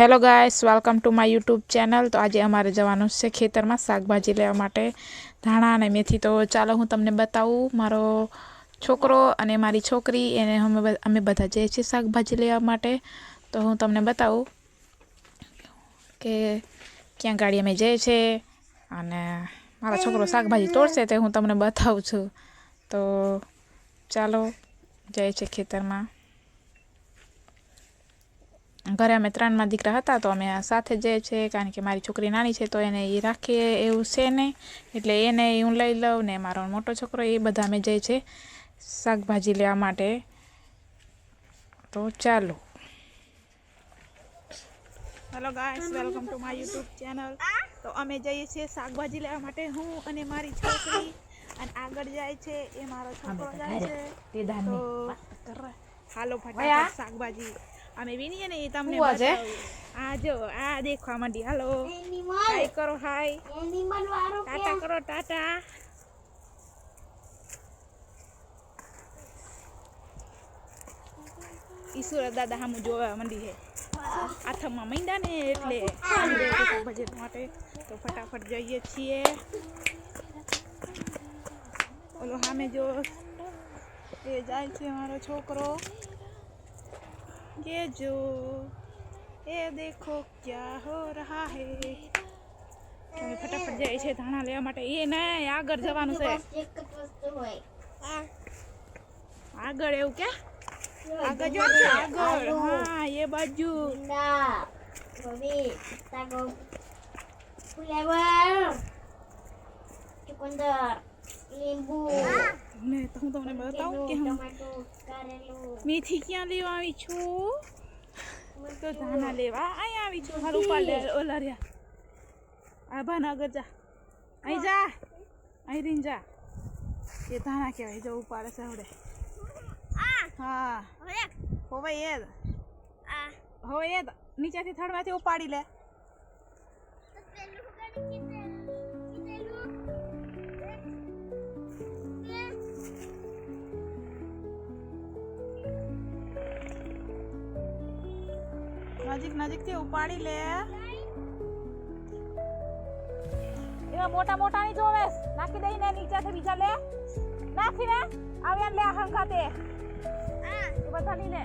Hello guys, welcome to my YouTube channel. તો આજે અમારે જવાનું છે ખેતરમાં શાકભાજી લેવા માટે, ધાણા અને મેથી। તો ચાલો હું તમને બતાવું, મારો છોકરો અને મારી છોકરી એને અમે બધા જઈએ છીએ શાકભાજી લેવા માટે। તો હું તમને બતાવું કે ક્યાં ગાડી અમે જઈએ છીએ અને મારો છોકરો શાકભાજી તોડશે તે હું તમને બતાવું છું। તો ચાલો જઈએ છીએ ખેતરમાં। ઘરે અમે 3 દીકરા હતા તો અમે સાથે જઈએ છીએ, કારણ કે મારી છોકરી નાની છે તો એને એ રાખીએ એવું છે નહીં, એટલે એને હું લઈ લઉં ને મારો મોટો છોકરો એ બધા અમે જઈએ છીએ શાકભાજી લેવા માટે। તો ચાલો, hello guys, welcome to my YouTube channel. તો અમે જઈએ છીએ શાકભાજી લેવા માટે, હું અને મારી છોકરી, અને આગળ જાય છે એ મારો છોકરો જાય છે। તો હાલો ફટાફટ શાકભાજી અમે વીણીએ ને એ તમને બતાવું। આ જો આ દેખવા માંડી, હાલો હાય કરો, હાય ટાટા કરો, ટાટા। ઈશ્વર દાદા સામું જોવા માંડી છે, આથમમાં માંડ્યા ને એટલે શાકભાજી માટે। તો ફટાફટ જઈએ છીએ। ઓલો સામે જો એ જાય છે મારો છોકરો, ये जो ये देखो क्या हो रहा है। फटाफट जाए છે ધાણા લેવા માટે। એ નહીં, આગળ જવાનું છે, આગળ એવું કે આગળ જો છે, આગળ હા એ બાજુ લીંબુ ને તો હું તમને બતાવું કે હું મેથી ક્યાં લેવા આવી છું। તો ધાણા લેવા અહીંયા આવી છું। હાલ ઉપાડ ઓલા રહ્યા, આ ભાનગર જા, અહીં જા, અહીં રીન જા, એ ધાણા કહેવાય, જો ઉપાડે છે આવડે। હા હવે એ નીચેથી થડવાથી ઉપાડી લે। નજીક નજીકથી ઉપાડી લે। એમાં મોટા મોટા ની જોવે, નાખી દઈને નીચેથી બીજા લે, નાખીને આવ્યા લે હંગાતે એ બધા ની લે।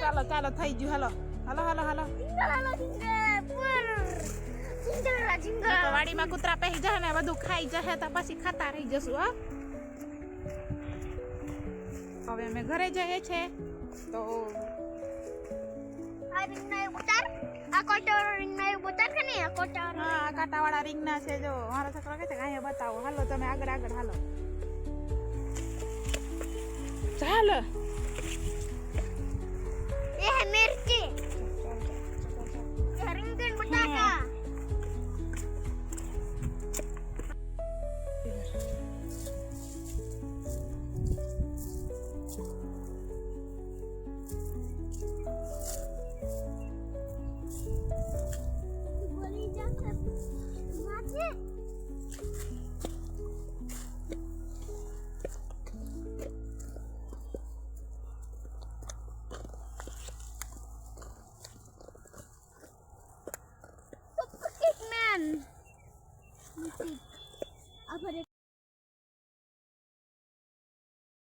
ચાલો ચાલો થઈ ગયું, હાલો હાલો હાલો હાલો। વાડીમાં કૂતરા પહેરી જાય ને બધું ખાઈ જશે તો પછી ખાતા રહી જશું। હા, હવે અમે ઘરે જઈએ છીએ। તો હા, કાંટાવાળા રીંગણા છે, જો મારો છોકરો કહે છે કે અહીંયા બતાવો। હાલો તમે આગળ આગળ હાલો, ચાલો।